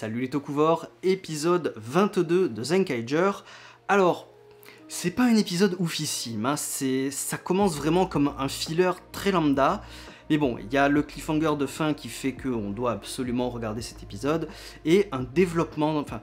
Salut les Tokuvors, épisode 22 de Zenkaiger. Alors, c'est pas un épisode oufissime, hein, ça commence vraiment comme un filler très lambda, mais bon, il y a le cliffhanger de fin qui fait qu'on doit absolument regarder cet épisode, et un développement, enfin...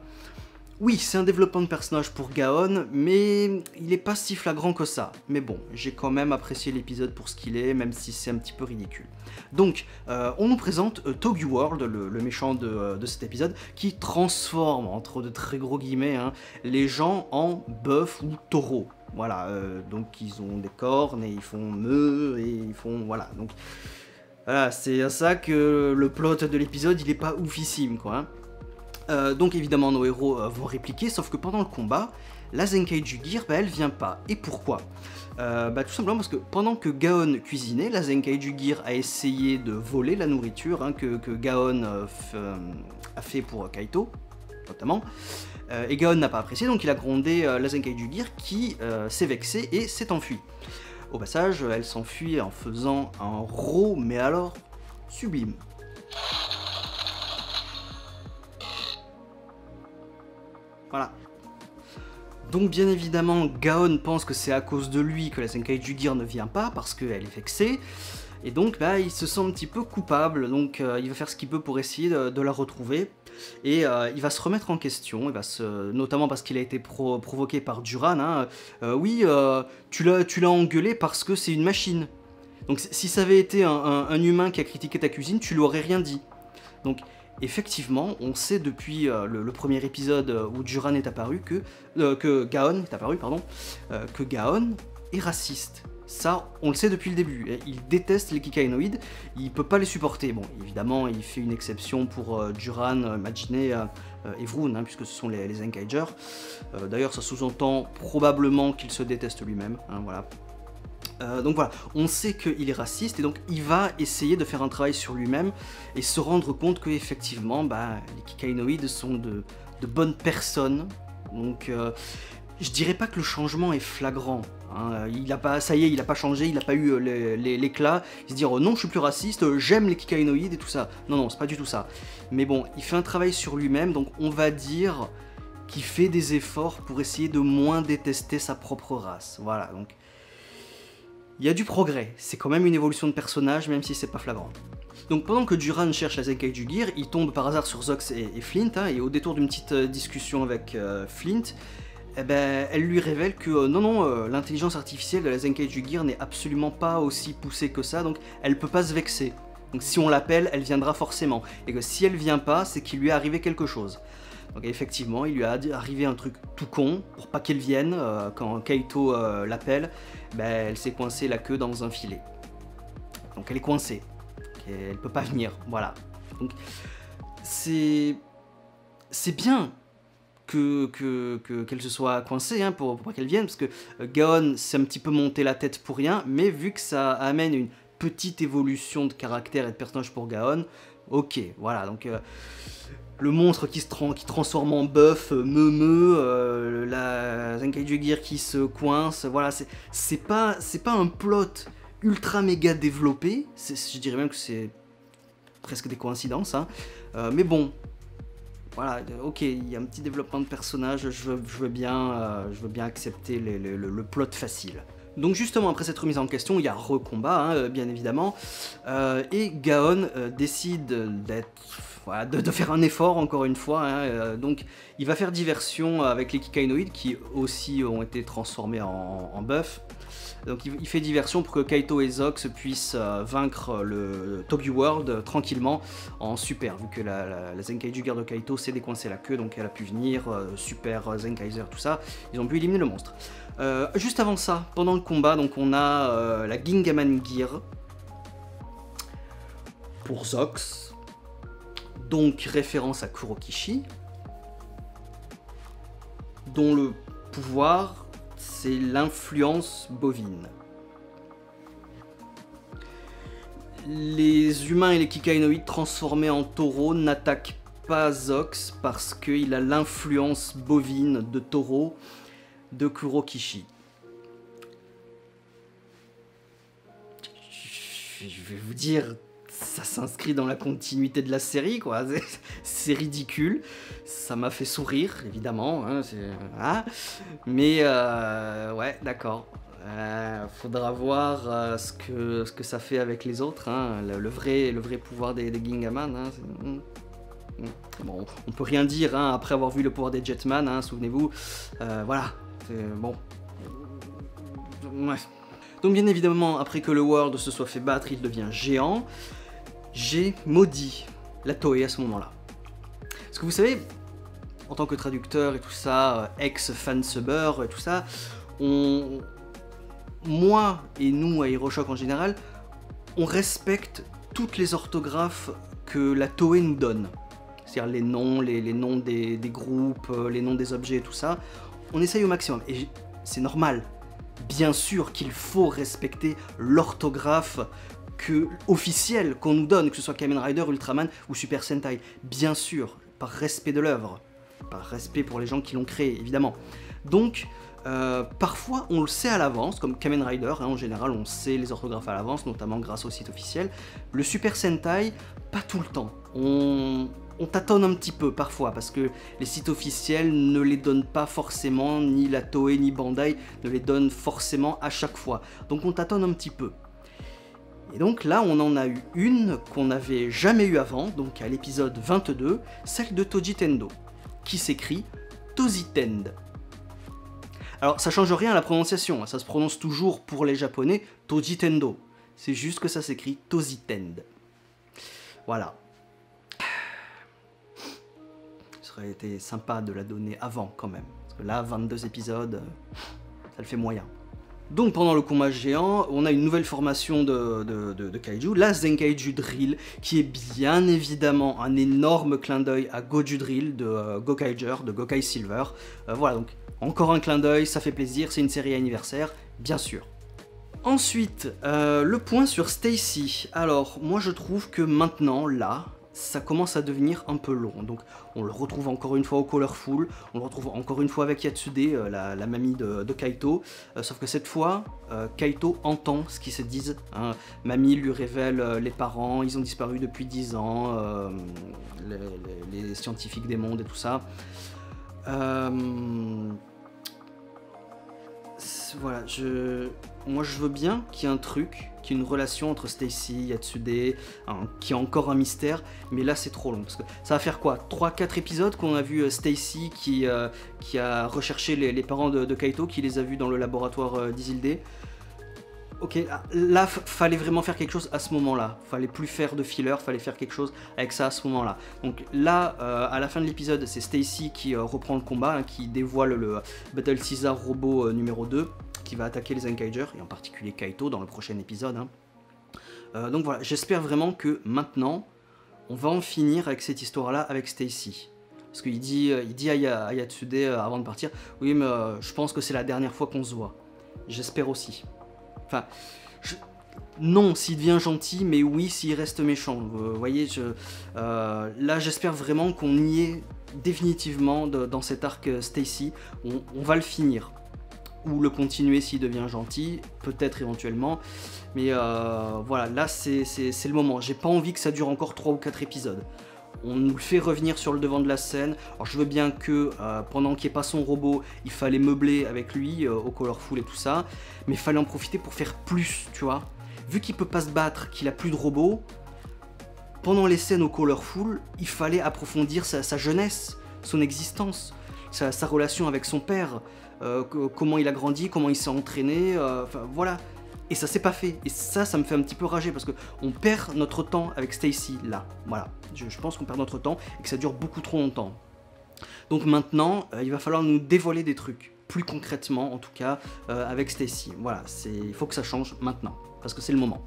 Oui, c'est un développement de personnage pour Gaon, mais il est pas si flagrant que ça. Mais bon, j'ai quand même apprécié l'épisode pour ce qu'il est, même si c'est un petit peu ridicule. Donc, on nous présente Togu World, le méchant de cet épisode, qui transforme, entre de très gros guillemets, hein, les gens en bœufs ou taureaux. Voilà, donc ils ont des cornes, et ils font meuh, et ils font... Voilà, donc... Voilà, c'est à ça que le plot de l'épisode, il est pas oufissime, quoi, hein. Donc évidemment nos héros vont répliquer, sauf que pendant le combat, la Zenkaiju Gear, elle vient pas. Et pourquoi? Tout simplement parce que pendant que Gaon cuisinait, la Zenkaiju Gear a essayé de voler la nourriture que Gaon a fait pour Kaito, notamment. Et Gaon n'a pas apprécié, donc il a grondé la Zenkaiju Gear qui s'est vexée et s'est enfuie. Au passage, elle s'enfuit en faisant un row, mais alors sublime. Voilà. Donc bien évidemment, Gaon pense que c'est à cause de lui que la Zenkaiju Gear ne vient pas, parce qu'elle est vexée, et donc il se sent un petit peu coupable, donc il va faire ce qu'il peut pour essayer de la retrouver, et il va se remettre en question, notamment parce qu'il a été provoqué par Duran, hein. Oui, tu l'as engueulé parce que c'est une machine. Donc si ça avait été un humain qui a critiqué ta cuisine, tu lui aurais rien dit. Donc effectivement, on sait depuis le premier épisode où Duran est apparu que Gaon est apparu, pardon, que Gaon est raciste. Ça, on le sait depuis le début. Il déteste les Kikainoïdes, il peut pas les supporter. Bon, évidemment, il fait une exception pour Duran, Majine et Vroon, hein, puisque ce sont les Zenkaigers. D'ailleurs, ça sous-entend probablement qu'il se déteste lui-même, hein, voilà. Donc voilà, on sait qu'il est raciste et donc il va essayer de faire un travail sur lui-même et se rendre compte qu'effectivement, les Kikainoïdes sont de bonnes personnes. Donc je dirais pas que le changement est flagrant, hein. Il a pas, ça y est, il a pas changé, il a pas eu l'éclat, il se dit non, je suis plus raciste, j'aime les Kikainoïdes et tout ça. Non, non, c'est pas du tout ça. Mais bon, il fait un travail sur lui-même, donc on va dire qu'il fait des efforts pour essayer de moins détester sa propre race. Voilà, donc... Il y a du progrès, c'est quand même une évolution de personnage, même si c'est pas flagrant. Donc pendant que Duran cherche la Zenkaiju Gear, il tombe par hasard sur Zox et Flint, hein, et au détour d'une petite discussion avec Flint, elle lui révèle que non, l'intelligence artificielle de la Zenkaiju Gear n'est absolument pas aussi poussée que ça, donc elle peut pas se vexer. Donc si on l'appelle, elle viendra forcément, et que si elle vient pas, c'est qu'il lui est arrivé quelque chose. Donc effectivement, il lui est arrivé un truc tout con, pour pas qu'elle vienne, quand Kaito l'appelle, elle s'est coincée la queue dans un filet. Donc elle est coincée, elle peut pas venir, voilà. Donc c'est bien qu'elle se soit coincée, hein, pour pas qu'elle vienne, parce que Gaon s'est un petit peu monté la tête pour rien, mais vu que ça amène une petite évolution de caractère et de personnage pour Gaon, ok, voilà, donc... le monstre qui transforme en bœuf, la Zenkaiju Gear qui se coince, voilà, c'est pas un plot ultra méga développé, je dirais même que c'est presque des coïncidences, hein. Mais bon, voilà, ok, il y a un petit développement de personnage, je veux bien accepter le plot facile. Donc justement, après cette remise en question, il y a recombat, hein, bien évidemment, et Gaon décide de faire un effort, encore une fois, hein, donc il va faire diversion avec les Kikainoïdes, qui aussi ont été transformés en bœuf. Donc il fait diversion pour que Kaito et Zox puissent vaincre le Togu World tranquillement en super, vu que la Zenkaiju Gear de Kaito s'est décoincé la queue, donc elle a pu venir, super Zenkaiser, tout ça, ils ont pu éliminer le monstre. Juste avant ça, pendant le combat, donc on a la Gingaman Gear pour Zox, donc référence à Kurokishi, dont le pouvoir c'est l'influence bovine. Les humains et les Kikainoïdes transformés en taureaux n'attaquent pas Zox parce qu'il a l'influence bovine de taureau de Kurokishi. Je vais vous dire, ça s'inscrit dans la continuité de la série, quoi. C'est ridicule. Ça m'a fait sourire, évidemment. Hein, voilà. Mais ouais, d'accord. Faudra voir ce que ça fait avec les autres. Hein. Le vrai pouvoir des Gingaman. Hein, bon, on peut rien dire hein, après avoir vu le pouvoir des Jetman. Hein, souvenez-vous. Voilà. Bon. Ouais. Donc bien évidemment, après que le World se soit fait battre, il devient géant. J'ai maudit la Toei à ce moment-là. Parce que vous savez, en tant que traducteur et tout ça, ex-fansubber et tout ça, moi et nous à Hiroshock en général, on respecte toutes les orthographes que la Toei nous donne. C'est-à-dire les noms des groupes, les noms des objets et tout ça. On essaye au maximum. Et c'est normal. Bien sûr qu'il faut respecter l'orthographe officielle qu'on nous donne, que ce soit Kamen Rider, Ultraman ou Super Sentai. Bien sûr, par respect de l'œuvre. Par respect pour les gens qui l'ont créé, évidemment. Donc, parfois, on le sait à l'avance, comme Kamen Rider, hein, en général, on sait les orthographes à l'avance, notamment grâce au site officiel. Le Super Sentai, pas tout le temps. On tâtonne un petit peu parfois parce que les sites officiels ne les donnent pas forcément, ni la Toei ni Bandai ne les donnent forcément à chaque fois. Donc on tâtonne un petit peu. Et donc là on en a eu une qu'on n'avait jamais eu avant, donc à l'épisode 22, celle de Toji Tendo, qui s'écrit Tozitend. Alors ça change rien à la prononciation, ça se prononce toujours pour les japonais Toji Tendo. C'est juste que ça s'écrit Tozitend. Voilà. Ça aurait été sympa de la donner avant quand même. Parce que là, 22 épisodes, ça le fait moyen. Donc pendant le combat géant, on a une nouvelle formation de Kaiju, la Zenkaiju Drill, qui est bien évidemment un énorme clin d'œil à Goju Drill de Gokaiger, de Gokai Silver. Voilà, donc encore un clin d'œil, ça fait plaisir, c'est une série anniversaire, bien sûr. Ensuite, le point sur Stacy. Alors, moi je trouve que maintenant, là, ça commence à devenir un peu long. Donc on le retrouve encore une fois au Colorful, on le retrouve encore une fois avec Yatsude, la mamie de Kaito, sauf que cette fois, Kaito entend ce qu'ils se disent. Hein. Mamie lui révèle les parents, ils ont disparu depuis 10 ans, les scientifiques des mondes et tout ça. Voilà, moi je veux bien qu'il y ait un truc, qu'il y ait une relation entre Stacy, Yatsude, qu'il y ait encore un mystère, mais là c'est trop long, parce que ça va faire quoi, 3-4 épisodes qu'on a vu Stacy qui a recherché les parents de Kaito, qui les a vus dans le laboratoire d'Isilde. Ok, là fallait vraiment faire quelque chose à ce moment-là, fallait plus faire de filler, fallait faire quelque chose avec ça à ce moment-là. Donc là, à la fin de l'épisode, c'est Stacy qui reprend le combat, hein, qui dévoile le Battle Caesar robot numéro 2, qui va attaquer les Zenkaiger, et en particulier Kaito dans le prochain épisode. Hein. Donc voilà, j'espère vraiment que maintenant, on va en finir avec cette histoire-là avec Stacy. Parce qu'il dit à Yatsude avant de partir, oui mais je pense que c'est la dernière fois qu'on se voit. J'espère aussi. Enfin, non s'il devient gentil, mais oui s'il reste méchant. Vous voyez, là j'espère vraiment qu'on y est définitivement dans cet arc Stacy. On va le finir. Ou le continuer s'il devient gentil, peut-être éventuellement. Mais voilà, là c'est le moment. J'ai pas envie que ça dure encore 3 ou 4 épisodes. On nous le fait revenir sur le devant de la scène. Alors je veux bien que pendant qu'il n'y ait pas son robot, il fallait meubler avec lui au Colorful et tout ça, mais il fallait en profiter pour faire plus, tu vois. Vu qu'il peut pas se battre, qu'il a plus de robot, pendant les scènes au Colorful, il fallait approfondir sa jeunesse, son existence, sa relation avec son père, comment il a grandi, comment il s'est entraîné, enfin voilà. Et ça s'est pas fait, et ça me fait un petit peu rager, parce qu'on perd notre temps avec Stacy, là, voilà. Je pense qu'on perd notre temps, et que ça dure beaucoup trop longtemps. Donc maintenant, il va falloir nous dévoiler des trucs, plus concrètement en tout cas, avec Stacy. Voilà, il faut que ça change maintenant, parce que c'est le moment.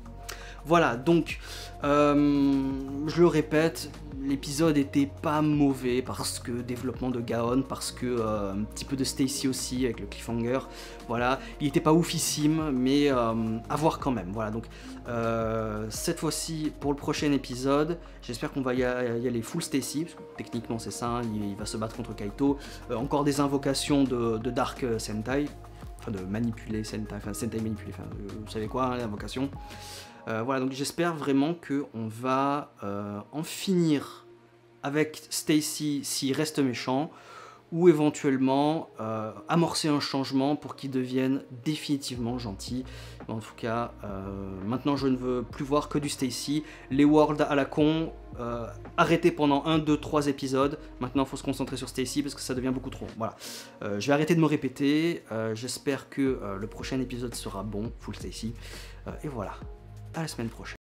Voilà, donc, je le répète, l'épisode était pas mauvais parce que développement de Gaon, parce que un petit peu de Stacy aussi avec le cliffhanger, voilà, il était pas oufissime, mais à voir quand même, voilà, donc cette fois-ci, pour le prochain épisode, j'espère qu'on va y aller full Stacy, parce que techniquement c'est ça, hein, il va se battre contre Kaito, encore des invocations de Dark Sentai, enfin de manipuler Sentai, enfin Sentai manipulé, enfin vous savez quoi, hein, l'invocation. Voilà, donc j'espère vraiment qu'on va en finir avec Stacy s'il reste méchant, ou éventuellement amorcer un changement pour qu'il devienne définitivement gentil. En tout cas, maintenant je ne veux plus voir que du Stacy. Les Worlds à la con, arrêtez pendant 1, 2, 3 épisodes. Maintenant il faut se concentrer sur Stacy parce que ça devient beaucoup trop. Voilà. Je vais arrêter de me répéter. J'espère que le prochain épisode sera bon, full Stacy. Et voilà, à la semaine prochaine.